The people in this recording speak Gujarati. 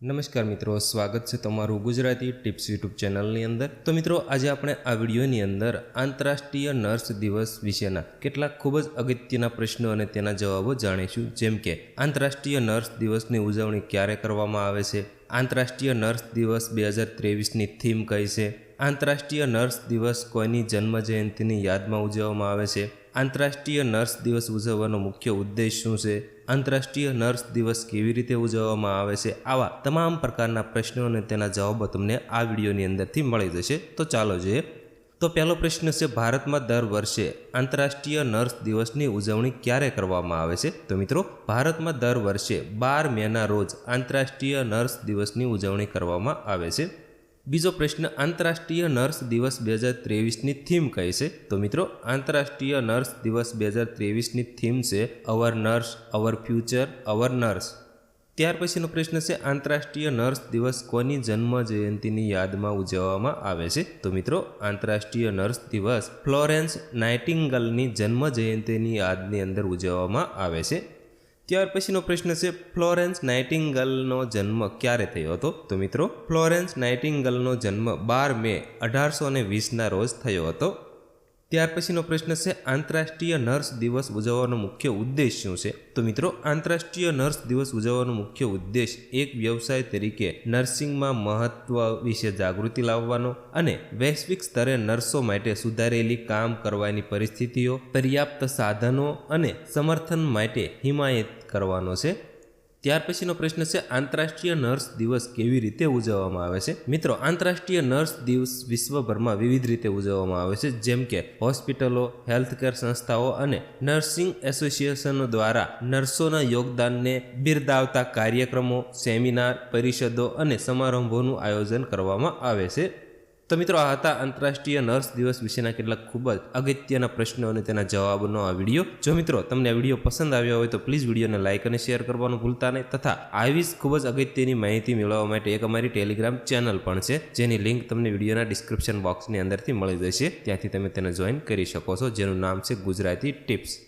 નમસ્કાર મિત્રો, સ્વાગત છે તમારું ગુજરાતી ટિપ્સ યુટ્યુબ ચેનલની અંદર। તો મિત્રો, આજે આપણે આ વિડીયોની અંદર આંતરરાષ્ટ્રીય નર્સ દિવસ વિશેના કેટલાક ખૂબ જ અગત્યના પ્રશ્નો અને તેના જવાબો જાણીશું। જેમ કે આંતરરાષ્ટ્રીય નર્સ દિવસની ઉજવણી ક્યારે કરવામાં આવે છે, આંતરરાષ્ટ્રીય નર્સ દિવસ 2023ની થીમ કઈ છે, આંતરરાષ્ટ્રીય નર્સ દિવસ કોઈની જન્મ જયંતિની યાદમાં ઉજવવામાં આવે છે, આંતરરાષ્ટ્રીય નર્સ દિવસ ઉજવવાનો મુખ્ય ઉદ્દેશ શું છે, આંતરરાષ્ટ્રીય નર્સ દિવસ કેવી રીતે ઉજવવામાં આવે છે, આવા તમામ પ્રકારના પ્રશ્નો અને તેના જવાબો તમને આ વિડીયોની અંદરથી મળી જશે। તો ચાલો જોઈએ। તો પહેલો પ્રશ્ન છે, ભારતમાં દર વર્ષે આંતરરાષ્ટ્રીય નર્સ દિવસની ઉજવણી ક્યારે કરવામાં આવે છે? તો મિત્રો, ભારતમાં દર વર્ષે 12 મેના રોજ આંતરરાષ્ટ્રીય નર્સ દિવસની ઉજવણી કરવામાં આવે છે। બીજો પ્રશ્ન, આંતરરાષ્ટ્રીય નર્સ દિવસ 2023ની થીમ કઈ છે? તો મિત્રો, આંતરરાષ્ટ્રીય નર્સ દિવસ 2023ની થીમ છે our nurse, our future, our nurse. ત્યાર પછીનો પ્રશ્ન છે, આંતરરાષ્ટ્રીય નર્સ દિવસ કોની જન્મ જયંતિની યાદમાં ઉજવવામાં આવે છે? તો મિત્રો, આંતરરાષ્ટ્રીય નર્સ દિવસ ફ્લોરેન્સ નાઇટિંગેલની જન્મ જયંતિની યાદની અંદર ઉજવવામાં આવે છે। ત્યાર પછીનો પ્રશ્ન છે, ફ્લોરેન્સ નાઇટિંગેલનો જન્મ ક્યારે થયો હતો? તો મિત્રો, ફ્લોરેન્સ નાઇટિંગેલનો જન્મ 12 મે 1820ના રોજ થયો હતો। ત્યાર પછીનો પ્રશ્ન છે, આંતરરાષ્ટ્રીય નર્સ દિવસ ઉજવવાનો મુખ્ય ઉદ્દેશ શું છે? તો મિત્રો, આંતરરાષ્ટ્રીય નર્સ દિવસ ઉજવવાનો મુખ્ય ઉદ્દેશ એક વ્યવસાય તરીકે નર્સિંગમાં મહત્વ વિશે જાગૃતિ લાવવાનો અને વૈશ્વિક સ્તરે નર્સો માટે સુધારેલી કામ કરવાની પરિસ્થિતિઓ, પર્યાપ્ત સાધનો અને સમર્થન માટે હિમાયત કરવાનો છે। ત્યાર પછીનો પ્રશ્ન છે, આંતરરાષ્ટ્રીય નર્સ દિવસ કેવી રીતે ઉજવવામાં આવે છે? મિત્રો, આંતરરાષ્ટ્રીય નર્સ દિવસ વિશ્વભરમાં વિવિધ રીતે ઉજવવામાં આવે છે। જેમ કે હોસ્પિટલો, હેલ્થકેર સંસ્થાઓ અને નર્સિંગ એસોસિએશનો દ્વારા નર્સોના યોગદાનને બિરદાવતા કાર્યક્રમો, સેમિનાર, પરિષદો અને સમારંભોનું આયોજન કરવામાં આવે છે। તો મિત્રો, આ હતા આંતરરાષ્ટ્રીય નર્સ દિવસ વિશેના કેટલાક ખૂબ જ અગત્યના પ્રશ્નો અને તેના જવાબોનો આ વિડીયો। જો મિત્રો તમને આ વિડીયો પસંદ આવ્યો હોય તો પ્લીઝ વિડીયોને લાઇક અને શેર કરવાનું ભૂલતા નહીં, તથા આવી જ ખૂબ જ અગત્યની માહિતી મેળવવા માટે એક અમારી ટેલિગ્રામ ચેનલ પણ છે, જેની લિંક તમને વિડીયોના ડિસ્ક્રિપ્શન બોક્સની અંદરથી મળી જશે। ત્યાંથી તમે તેને જોઈન કરી શકો છો, જેનું નામ છે ગુજરાતી ટિપ્સ।